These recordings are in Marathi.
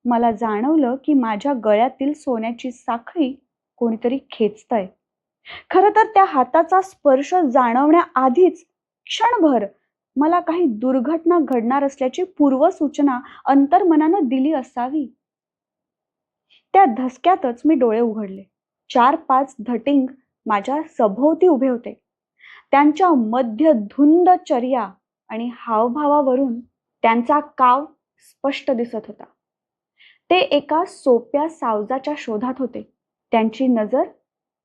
मला जाणवलं की माझ्या गळ्यातील सोन्याची साखळी कोणीतरी खेचतंय. खरं तर त्या हाताचा स्पर्श जाणवण्याआधीच क्षणभर मला काही दुर्घटना घडणार असल्याची पूर्वसूचना अंतर्मनानं दिली असावी. त्या धसक्यातच मी डोळे उघडले. 4-5 धटिंग माझ्या सभोवती उभे होते. त्यांच्या मध्य धुंद चर्या आणि हावभावावरून त्यांचा काव स्पष्ट दिसत होता. ते एका सोप्या सावजाच्या शोधात होते. त्यांची नजर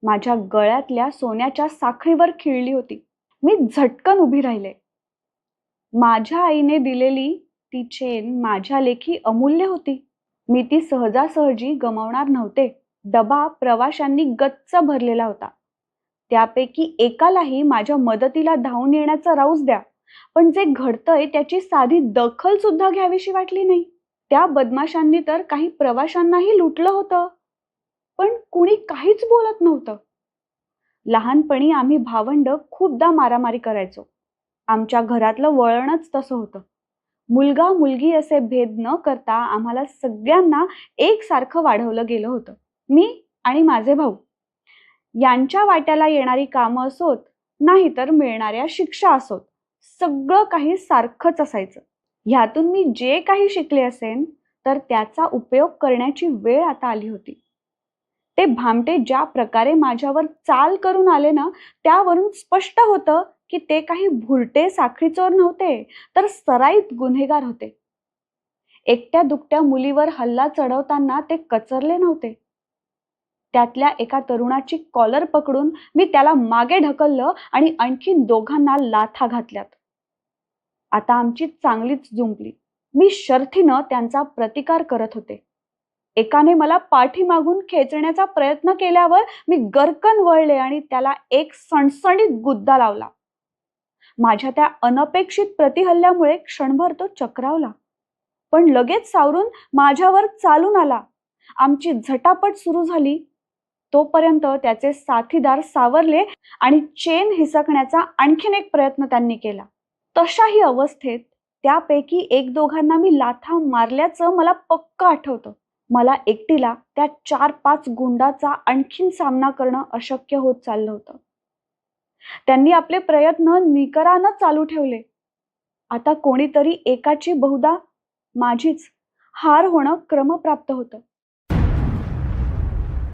माझ्या गळ्यातल्या सोन्याच्या साखळीवर खिळली होती. मी झटकन उभी राहिले. माझ्या आईने दिलेली ती चेन माझ्या लेखी अमूल्य होती. मी ती सहजासहजी गमावणार नव्हते. डबा प्रवाशांनी गच्च भरलेला होता. त्यापैकी एकालाही माझ्या मदतीला धावून येण्याचं राऊच द्या, पण जे घडतंय त्याची साधी दखल सुद्धा घ्यावीशी वाटली नाही. त्या बदमाशांनी तर काही प्रवाशांनाही लुटलं होतं, पण कुणी काहीच बोलत नव्हतं. लहानपणी आम्ही भावंड खूपदा मारामारी करायचो. आमच्या घरातलं वळणच तसं होतं. मुलगा मुलगी असे भेद न करता आम्हाला सगळ्यांना एकसारखं वाढवलं गेलं होतं. मी आणि माझे भाऊ यांच्या वाट्याला येणारी कामं असोत, नाहीतर मिळणाऱ्या शिक्षा असोत, सगळं काही सारखंच असायचं. ह्यातून मी जे काही शिकले असेन तर त्याचा उपयोग करण्याची वेळ आता आली होती. ते भामटे ज्या प्रकारे माझ्यावर चाल करून आले ना, त्यावरून स्पष्ट होतं की ते काही भुरटे साखळीचोर नव्हते, तर सराईत गुन्हेगार होते. एकट्या दुकट्या मुलीवर हल्ला चढवताना ते कचरले नव्हते. त्यातल्या एका तरुणाची कॉलर पकडून मी त्याला मागे ढकललं आणि आणखीन दोघांना लाथा घातल्यात. आता आमची चांगलीच जुंपली. मी शर्थीनं त्यांचा प्रतिकार करत होते. एकाने मला पाठीमागून खेचण्याचा प्रयत्न केल्यावर मी गरकन वळले आणि त्याला एक सणसणीत गुद्दा लावला. माझ्या त्या अनपेक्षित प्रतिहल्ल्यामुळे क्षणभर तो चक्रावला, पण लगेच सावरून माझ्यावर चालून आला. आमची झटापट सुरू झाली तोपर्यंत त्याचे साथीदार सावरले आणि चेन हिसकण्याचा आणखीन एक प्रयत्न त्यांनी केला. तशाही अवस्थेत त्यापैकी एक दोघांना मी लाथा मारल्याचं मला पक्क आठवतं. मला एकटीला त्या 4-5 गुंडाचा आणखीन सामना करणं अशक्य होत चाललं होतं. त्यांनी आपले प्रयत्न निकरानं चालू ठेवले. आता कोणीतरी एकाची बहुधा माझीच हार होणं क्रमप्राप्त होतं.